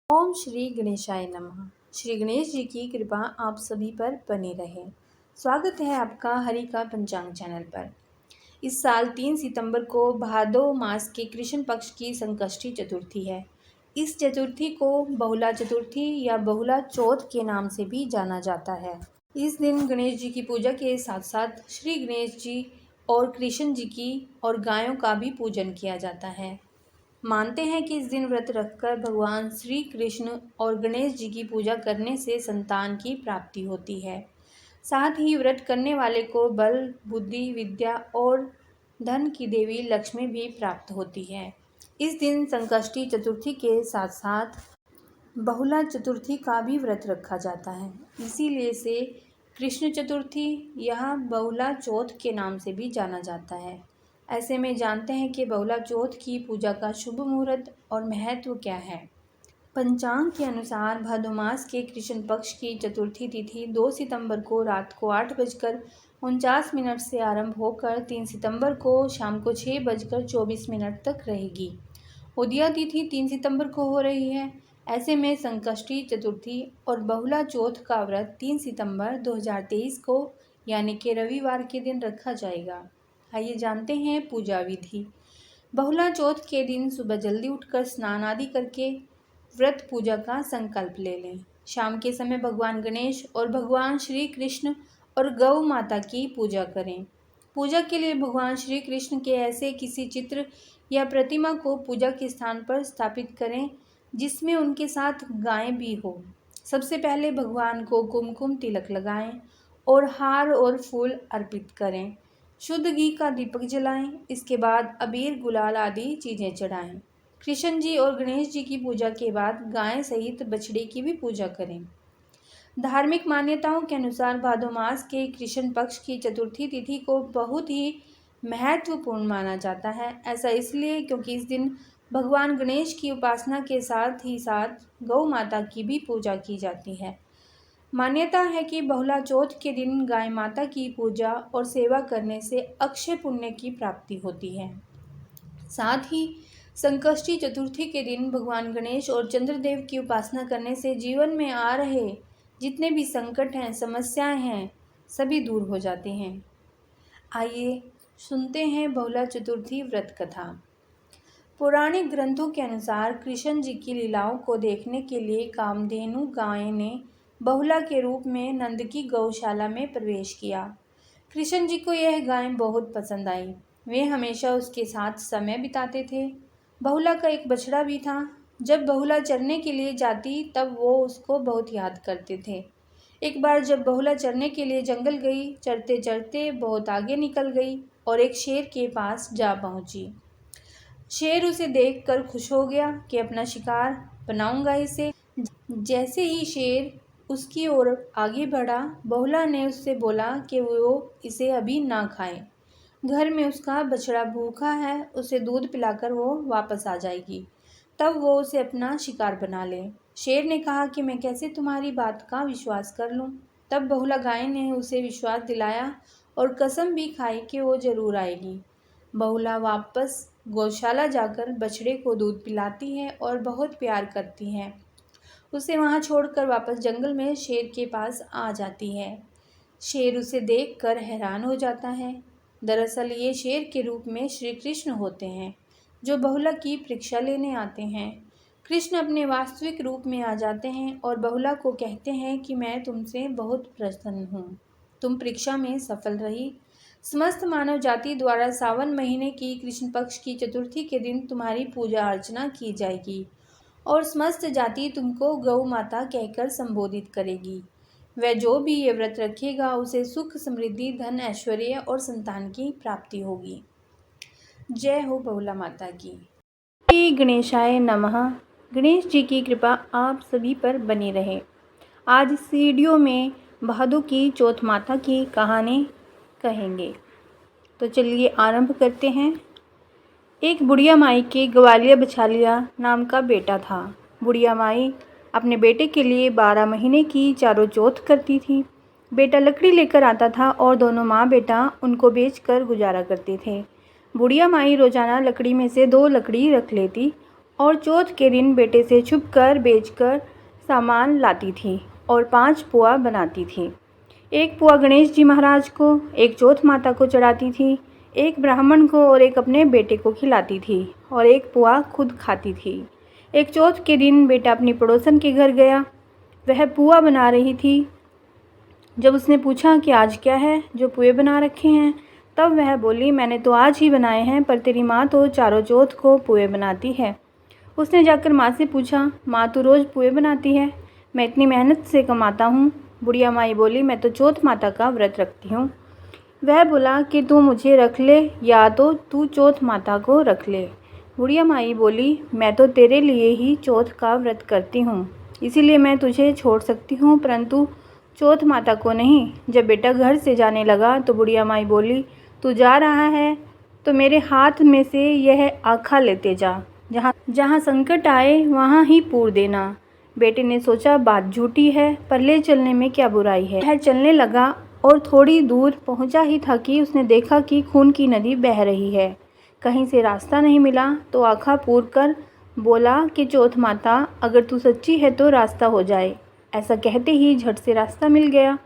ओम श्री गणेशाय नमः। श्री गणेश जी की कृपा आप सभी पर बनी रहे। स्वागत है आपका हरि का पंचांग चैनल पर। इस साल 3 सितंबर को भादो मास के कृष्ण पक्ष की संकष्टी चतुर्थी है। इस चतुर्थी को बहुला चतुर्थी या बहुला चौथ के नाम से भी जाना जाता है। इस दिन गणेश जी की पूजा के साथ साथ श्री गणेश जी और कृष्ण जी की और गायों का भी पूजन किया जाता है। मानते हैं कि इस दिन व्रत रखकर भगवान श्री कृष्ण और गणेश जी की पूजा करने से संतान की प्राप्ति होती है। साथ ही व्रत करने वाले को बल, बुद्धि, विद्या और धन की देवी लक्ष्मी भी प्राप्त होती है। इस दिन संकष्टी चतुर्थी के साथ साथ बहुला चतुर्थी का भी व्रत रखा जाता है। इसीलिए से कृष्ण चतुर्थी यह बहुला चौथ के नाम से भी जाना जाता है। ऐसे में जानते हैं कि बहुला चौथ की पूजा का शुभ मुहूर्त और महत्व क्या है। पंचांग के अनुसार भादो मास के कृष्ण पक्ष की चतुर्थी तिथि 2 सितंबर को रात को 8:49 से आरंभ होकर 3 सितंबर को शाम को 6:24 तक रहेगी। उदया तिथि 3 सितंबर को हो रही है। ऐसे में संकष्टी चतुर्थी और बहुला चौथ का व्रत 3 सितंबर 2023 को यानी कि रविवार के दिन रखा जाएगा। आइए जानते हैं पूजा विधि। बहुला चौथ के दिन सुबह जल्दी उठकर स्नान आदि करके व्रत पूजा का संकल्प ले लें। शाम के समय भगवान गणेश और भगवान श्री कृष्ण और गौ माता की पूजा करें। पूजा के लिए भगवान श्री कृष्ण के ऐसे किसी चित्र या प्रतिमा को पूजा के स्थान पर स्थापित करें जिसमें उनके साथ गायें भी हो। सबसे पहले भगवान को कुमकुम तिलक लगाएं और हार और फूल अर्पित करें। शुद्ध घी का दीपक जलाएं। इसके बाद अबीर, गुलाल आदि चीज़ें चढ़ाएं। कृष्ण जी और गणेश जी की पूजा के बाद गाय सहित बछड़े की भी पूजा करें। धार्मिक मान्यताओं के अनुसार भादो मास के कृष्ण पक्ष की चतुर्थी तिथि को बहुत ही महत्वपूर्ण माना जाता है। ऐसा इसलिए क्योंकि इस दिन भगवान गणेश की उपासना के साथ ही साथ गौ माता की भी पूजा की जाती है। मान्यता है कि बहुला चौथ के दिन गाय माता की पूजा और सेवा करने से अक्षय पुण्य की प्राप्ति होती है। साथ ही संकष्टी चतुर्थी के दिन भगवान गणेश और चंद्रदेव की उपासना करने से जीवन में आ रहे जितने भी संकट हैं, समस्याएं हैं, सभी दूर हो जाते हैं। आइए सुनते हैं बहुला चतुर्थी व्रत कथा। पौराणिक ग्रंथों के अनुसार कृष्ण जी की लीलाओं को देखने के लिए कामधेनु गाय ने बहुला के रूप में नंद की गौशाला में प्रवेश किया। कृष्ण जी को यह गाय बहुत पसंद आई। वे हमेशा उसके साथ समय बिताते थे। बहुला का एक बछड़ा भी था। जब बहुला चरने के लिए जाती तब वो उसको बहुत याद करते थे। एक बार जब बहुला चरने के लिए जंगल गई, चरते चरते बहुत आगे निकल गई और एक शेर के पास जा पहुंची। शेर उसे देखकर खुश हो गया कि अपना शिकार बनाऊंगा इसे। जैसे ही शेर उसकी ओर आगे बढ़ा, बहुला ने उससे बोला कि वो इसे अभी ना खाए। घर में उसका बछड़ा भूखा है, उसे दूध पिलाकर वो वापस आ जाएगी, तब वो उसे अपना शिकार बना ले। शेर ने कहा कि मैं कैसे तुम्हारी बात का विश्वास कर लूं। तब बहुला गाय ने उसे विश्वास दिलाया और कसम भी खाई कि वो जरूर आएगी। बहुला वापस गौशाला जाकर बछड़े को दूध पिलाती है और बहुत प्यार करती है। उसे वहां छोड़कर वापस जंगल में शेर के पास आ जाती है। शेर उसे देखकर हैरान हो जाता है। दरअसल ये शेर के रूप में श्री कृष्ण होते हैं, जो बहुला की परीक्षा लेने आते हैं। कृष्ण अपने वास्तविक रूप में आ जाते हैं और बहुला को कहते हैं कि मैं तुमसे बहुत प्रसन्न हूँ। तुम परीक्षा में सफल रही। समस्त मानव जाति द्वारा सावन महीने की कृष्ण पक्ष की चतुर्थी के दिन तुम्हारी पूजा अर्चना की जाएगी और समस्त जाति तुमको गौ माता कहकर संबोधित करेगी। वह जो भी ये व्रत रखेगा उसे सुख, समृद्धि, धन, ऐश्वर्य और संतान की प्राप्ति होगी। जय हो बहुला माता की। श्री गणेशाय नमः। गणेश जी की कृपा आप सभी पर बनी रहे। आज इस वीडियो में भादो की चौथ माता की कहानी कहेंगे। तो चलिए आरंभ करते हैं। एक बुढ़िया माई के ग्वालिया बछालिया नाम का बेटा था। बुढ़िया माई अपने बेटे के लिए 12 महीने की चारों चौथ करती थी। बेटा लकड़ी लेकर आता था और दोनों माँ बेटा उनको बेचकर गुजारा करते थे। बुढ़िया माई रोजाना लकड़ी में से 2 लकड़ी रख लेती और चौथ के दिन बेटे से छुपकर बेचकर सामान लाती थी और 5 पुआ बनाती थी। एक पुआ गणेश जी महाराज को, एक चौथ माता को चढ़ाती थी, एक ब्राह्मण को और एक अपने बेटे को खिलाती थी और एक पुआ खुद खाती थी। एक चौथ के दिन बेटा अपनी पड़ोसन के घर गया। वह पुआ बना रही थी। जब उसने पूछा कि आज क्या है जो पुए बना रखे हैं, तब वह बोली, मैंने तो आज ही बनाए हैं, पर तेरी माँ तो चारों चौथ को पुए बनाती है। उसने जाकर माँ से पूछा, माँ तू रोज़ पुए बनाती है, मैं इतनी मेहनत से कमाता हूँ। बुढ़िया माई बोली, मैं तो चौथ माता का व्रत रखती हूँ। वह बोला कि तू मुझे रख ले या तो तू चौथ माता को रख ले। बुढ़िया माई बोली, मैं तो तेरे लिए ही चौथ का व्रत करती हूँ, इसीलिए मैं तुझे छोड़ सकती हूँ, परंतु चौथ माता को नहीं। जब बेटा घर से जाने लगा तो बुढ़िया माई बोली, तू जा रहा है तो मेरे हाथ में से यह आखा लेते जा, जहाँ संकट आए वहाँ ही पूर देना। बेटे ने सोचा बात झूठी है, पर ले चलने में क्या बुराई है। वह चलने लगा और थोड़ी दूर पहुंचा ही था कि उसने देखा कि खून की नदी बह रही है। कहीं से रास्ता नहीं मिला तो आँखा पूर कर बोला कि चौथ माता, अगर तू सच्ची है तो रास्ता हो जाए। ऐसा कहते ही झट से रास्ता मिल गया।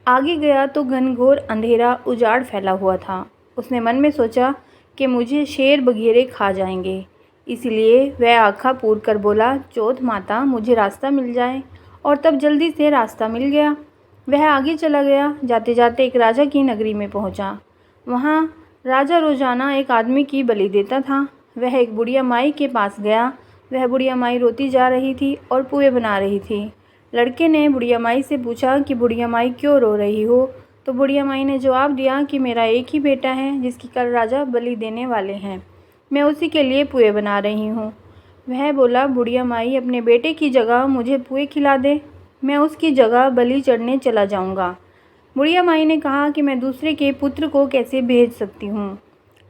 आगे गया तो घनघोर अंधेरा उजाड़ फैला हुआ था। उसने मन में सोचा कि मुझे शेर बघेरे खा जाएंगे, इसलिए वह आँखा पूर कर बोला, चौथ माता मुझे रास्ता मिल जाए। और तब जल्दी से रास्ता मिल गया। वह आगे चला गया। जाते जाते एक राजा की नगरी में पहुंचा। वहां राजा रोजाना एक आदमी की बलि देता था। वह एक बुढ़िया माई के पास गया। वह बुढ़िया माई रोती जा रही थी और पुए बना रही थी। लड़के ने बुढ़िया माई से पूछा कि बुढ़िया माई क्यों रो रही हो? तो बुढ़िया माई ने जवाब दिया कि मेरा एक ही बेटा है जिसकी कल राजा बलि देने वाले हैं, मैं उसी के लिए पुए बना रही हूँ। वह बोला, बुढ़िया माई अपने बेटे की जगह मुझे पुए खिला दे, मैं उसकी जगह बलि चढ़ने चला जाऊंगा। बुढ़िया माई ने कहा कि मैं दूसरे के पुत्र को कैसे भेज सकती हूँ,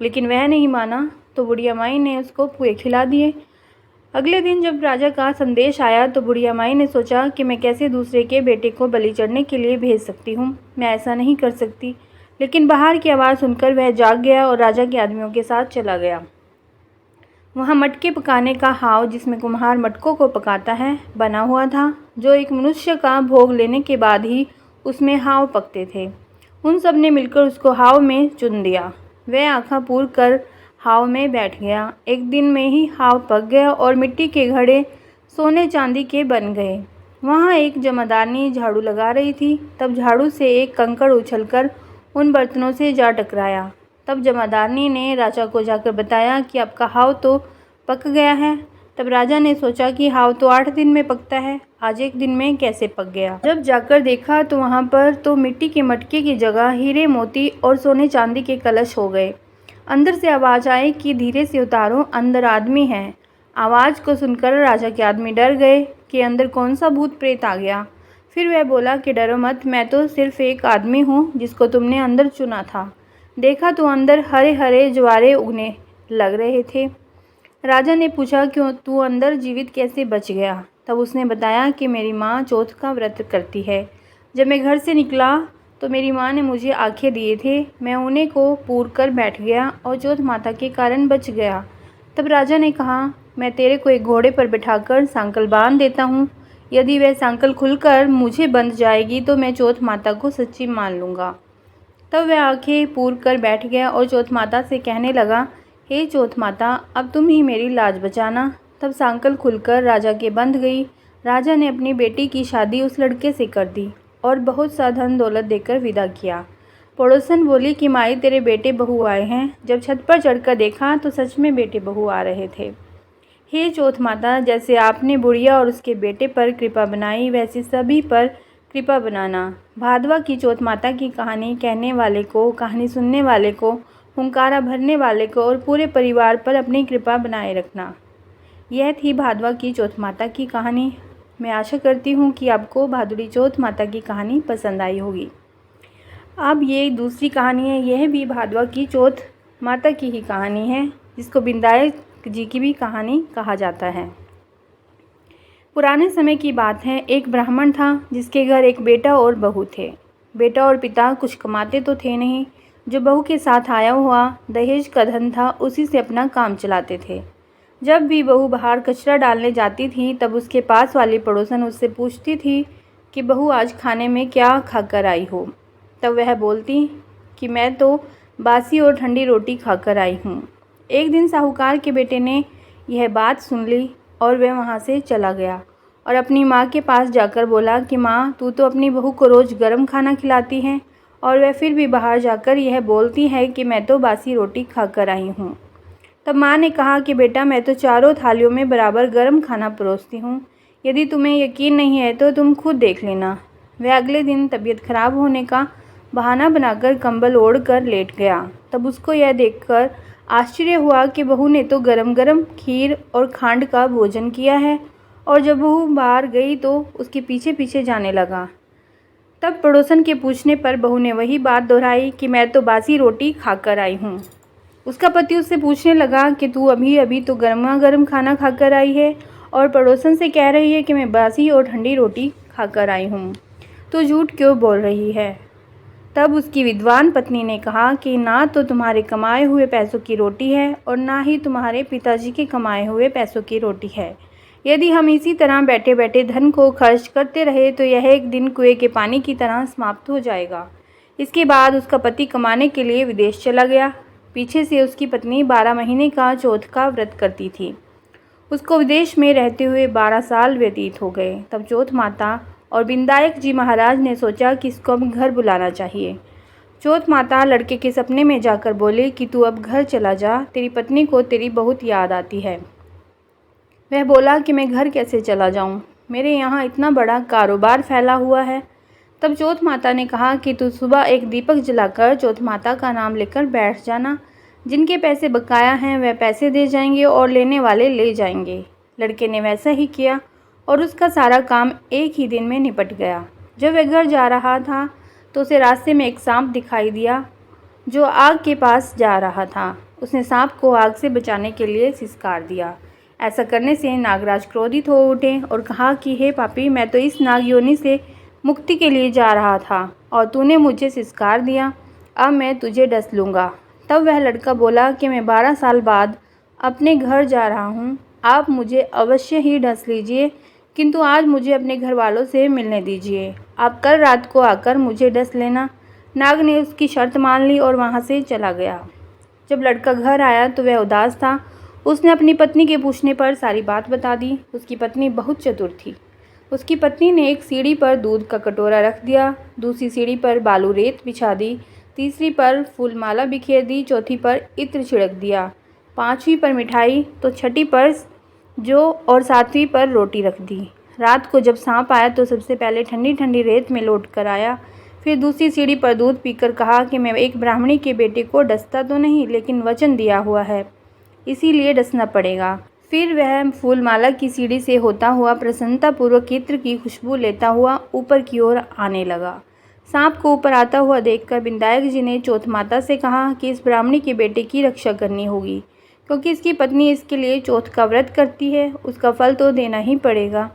लेकिन वह नहीं माना, तो बुढ़िया माई ने उसको पुए खिला दिए। अगले दिन जब राजा का संदेश आया तो बुढ़िया माई ने सोचा कि मैं कैसे दूसरे के बेटे को बलि चढ़ने के लिए भेज सकती हूँ, मैं ऐसा नहीं कर सकती। लेकिन बाहर की आवाज़ सुनकर वह जाग गया और राजा के आदमियों के साथ चला गया। वहाँ मटके पकाने का हाव, जिसमें कुम्हार मटकों को पकाता है, बना हुआ था, जो एक मनुष्य का भोग लेने के बाद ही उसमें हाव पकते थे। उन सब ने मिलकर उसको हाव में चुन दिया। वह आँखा पूर कर हाव में बैठ गया। एक दिन में ही हाव पक गया और मिट्टी के घड़े सोने चांदी के बन गए। वहाँ एक जमादारनी झाड़ू लगा रही थी। तब झाड़ू से एक कंकड़ उछलकर उन बर्तनों से जा टकराया। तब जमादारनी ने राजा को जाकर बताया कि आपका हाव तो पक गया है। तब राजा ने सोचा कि हाव तो 8 दिन में पकता है, आज एक दिन में कैसे पक गया। जब जाकर देखा तो वहाँ पर तो मिट्टी के मटके की जगह हीरे मोती और सोने चांदी के कलश हो गए। अंदर से आवाज़ आई कि धीरे से उतारो, अंदर आदमी है। आवाज़ को सुनकर राजा के आदमी डर गए कि अंदर कौन सा भूत प्रेत आ गया। फिर वह बोला कि डरो मत, मैं तो सिर्फ एक आदमी हूँ जिसको तुमने अंदर चुना था। देखा तो अंदर हरे हरे ज्वारे उगने लग रहे थे। राजा ने पूछा, क्यों तू अंदर जीवित कैसे बच गया? तब उसने बताया कि मेरी माँ चौथ का व्रत करती है। जब मैं घर से निकला तो मेरी माँ ने मुझे आखे दिए थे, मैं उन्हें को पूर कर बैठ गया और चौथ माता के कारण बच गया। तब राजा ने कहा, मैं तेरे को एक घोड़े पर बिठाकर सांकल बांध देता हूँ, यदि वह सांकल खुलकर मुझे बंध जाएगी तो मैं चौथ माता को सच्ची मान लूँगा। तब वह आंखें पूर कर बैठ गया और चौथ माता से कहने लगा, हे चौथ माता, अब तुम ही मेरी लाज बचाना। तब सांकल खुलकर राजा के बंध गई। राजा ने अपनी बेटी की शादी उस लड़के से कर दी और बहुत सा धन दौलत देकर विदा किया। पड़ोसन बोली कि माई तेरे बेटे बहू आए हैं। जब छत पर चढ़कर देखा तो सच में बेटे बहू आ रहे थे। हे चौथ माता, जैसे आपने बुढ़िया और उसके बेटे पर कृपा बनाई, वैसे सभी पर कृपा बनाना। भादवा की चौथ माता की कहानी कहने वाले को, कहानी सुनने वाले को, हुंकारा भरने वाले को और पूरे परिवार पर अपनी कृपा बनाए रखना। यह थी भादवा की चौथ माता की कहानी। मैं आशा करती हूँ कि आपको भादुड़ी चौथ माता की कहानी पसंद आई होगी। अब ये दूसरी कहानी है, यह भी भादवा की चौथ माता की ही कहानी है, जिसको बिंदाए जी की भी कहानी कहा जाता है। पुराने समय की बात है, एक ब्राह्मण था जिसके घर एक बेटा और बहू थे। बेटा और पिता कुछ कमाते तो थे नहीं, जो बहू के साथ आया हुआ दहेज का धन था उसी से अपना काम चलाते थे। जब भी बहू बाहर कचरा डालने जाती थी तब उसके पास वाली पड़ोसन उससे पूछती थी कि बहू आज खाने में क्या खाकर आई हो। तब वह बोलती कि मैं तो बासी और ठंडी रोटी खाकर आई हूँ। एक दिन साहूकार के बेटे ने यह बात सुन ली और वह वहाँ से चला गया और अपनी माँ के पास जाकर बोला कि माँ, तू तो अपनी बहू को रोज़ गर्म खाना खिलाती है और वह फिर भी बाहर जाकर यह बोलती है कि मैं तो बासी रोटी खाकर आई हूँ। तब माँ ने कहा कि बेटा, मैं तो चारों थालियों में बराबर गर्म खाना परोसती हूँ। यदि तुम्हें यकीन नहीं है तो तुम खुद देख लेना। वह अगले दिन तबीयत खराब होने का बहाना बनाकर कंबल ओढ़ कर लेट गया। तब उसको यह देखकर आश्चर्य हुआ कि बहू ने तो गरम गरम खीर और खांड का भोजन किया है और जब बहू बाहर गई तो उसके पीछे पीछे जाने लगा। तब पड़ोसन के पूछने पर बहू ने वही बात दोहराई कि मैं तो बासी रोटी खाकर आई हूँ। उसका पति उससे पूछने लगा कि तू अभी अभी तो गर्मा गर्म खाना खाकर आई है और पड़ोसन से कह रही है कि मैं बासी और ठंडी रोटी खाकर आई हूँ, तो झूठ क्यों बोल रही है। तब उसकी विद्वान पत्नी ने कहा कि ना तो तुम्हारे कमाए हुए पैसों की रोटी है और ना ही तुम्हारे पिताजी के कमाए हुए पैसों की रोटी है। यदि हम इसी तरह बैठे बैठे धन को खर्च करते रहे तो यह एक दिन कुएं के पानी की तरह समाप्त हो जाएगा। इसके बाद उसका पति कमाने के लिए विदेश चला गया। पीछे से उसकी पत्नी 12 महीने का चौथ का व्रत करती थी। उसको विदेश में रहते हुए 12 साल व्यतीत हो गए। तब चौथ माता और बिंदायक जी महाराज ने सोचा कि इसको अब घर बुलाना चाहिए। चौथ माता लड़के के सपने में जाकर बोले कि तू अब घर चला जा, तेरी पत्नी को तेरी बहुत याद आती है। वह बोला कि मैं घर कैसे चला जाऊं, मेरे यहाँ इतना बड़ा कारोबार फैला हुआ है। तब चौथ माता ने कहा कि तू सुबह एक दीपक जलाकर चौथ माता का नाम लेकर बैठ जाना। जिनके पैसे बकाया हैं वह पैसे दे जाएंगे और लेने वाले ले जाएंगे। लड़के ने वैसा ही किया और उसका सारा काम एक ही दिन में निपट गया। जब वह घर जा रहा था तो उसे रास्ते में एक सांप दिखाई दिया जो आग के पास जा रहा था। उसने सांप को आग से बचाने के लिए सिसकार दिया। ऐसा करने से नागराज क्रोधित हो उठे और कहा कि हे पापी, मैं तो इस नाग योनि से मुक्ति के लिए जा रहा था और तूने मुझे सिसकार दिया, अब मैं तुझे डस लूँगा। तब वह लड़का बोला कि मैं 12 साल बाद अपने घर जा रहा हूँ, आप मुझे अवश्य ही डस लीजिए, किंतु आज मुझे अपने घर वालों से मिलने दीजिए। आप कल रात को आकर मुझे डस लेना। नाग ने उसकी शर्त मान ली और वहाँ से चला गया। जब लड़का घर आया तो वह उदास था। उसने अपनी पत्नी के पूछने पर सारी बात बता दी। उसकी पत्नी बहुत चतुर थी। उसकी पत्नी ने एक सीढ़ी पर दूध का कटोरा रख दिया, दूसरी सीढ़ी पर बालू रेत बिछा दी, तीसरी पर फूलमाला बिखेर दी, चौथी पर इत्र छिड़क दिया, पांचवी पर मिठाई तो छठी पर जो और सातवीं पर रोटी रख दी। रात को जब सांप आया तो सबसे पहले ठंडी ठंडी रेत में लौट कर आया। फिर दूसरी सीढ़ी पर दूध पीकर कहा कि मैं एक ब्राह्मणी के बेटे को डसता तो नहीं, लेकिन वचन दिया हुआ है, इसीलिए डसना पड़ेगा। फिर वह फूलमाला की सीढ़ी से होता हुआ प्रसन्नतापूर्वक इत्र की खुशबू लेता हुआ ऊपर की ओर आने लगा। सांप को ऊपर आता हुआ देखकर बिंदायक जी ने चौथ माता से कहा कि इस ब्राह्मणी के बेटे की रक्षा करनी होगी, क्योंकि इसकी पत्नी इसके लिए चौथ का व्रत करती है, उसका फल तो देना ही पड़ेगा।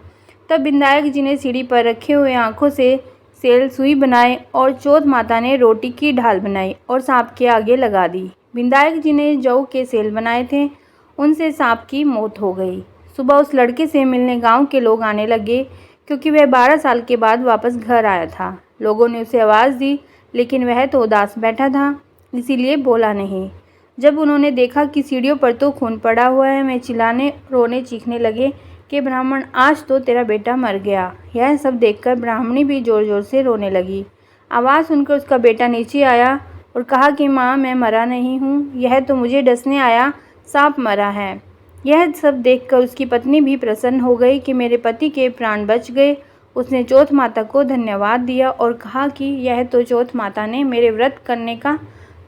तब बिंदायक जी ने सीढ़ी पर रखे हुए आँखों से सेल सुई बनाए और चौथ माता ने रोटी की ढाल बनाई और सांप के आगे लगा दी। बिंदायक जी ने जौ के सेल बनाए थे, उनसे सांप की मौत हो गई। सुबह उस लड़के से मिलने गांव के लोग आने लगे, क्योंकि वह 12 साल के बाद वापस घर आया था। लोगों ने उसे आवाज़ दी, लेकिन वह तो उदास बैठा था, इसीलिए बोला नहीं। जब उन्होंने देखा कि सीढ़ियों पर तो खून पड़ा हुआ है, वे चिल्लाने रोने चीखने लगे कि ब्राह्मण, आज तो तेरा बेटा मर गया। यह सब देखकर ब्राह्मणी भी ज़ोर ज़ोर से रोने लगी। आवाज़ सुनकर उसका बेटा नीचे आया और कहा कि माँ, मैं मरा नहीं हूँ, यह तो मुझे डसने आया सांप मरा है। यह सब देखकर उसकी पत्नी भी प्रसन्न हो गई कि मेरे पति के प्राण बच गए। उसने चौथ माता को धन्यवाद दिया और कहा कि यह तो चौथ माता ने मेरे व्रत करने का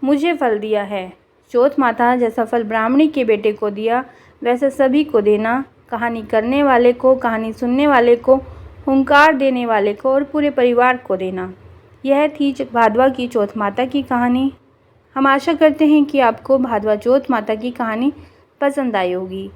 मुझे फल दिया है। चौथ माता जैसा फल ब्राह्मणी के बेटे को दिया, वैसा सभी को देना। कहानी करने वाले को, कहानी सुनने वाले को, हुंकार देने वाले को और पूरे परिवार को देना। यह थी भादवा की चौथ माता की कहानी। हम आशा करते हैं कि आपको भादवा चौथ माता की कहानी पसंद आई होगी।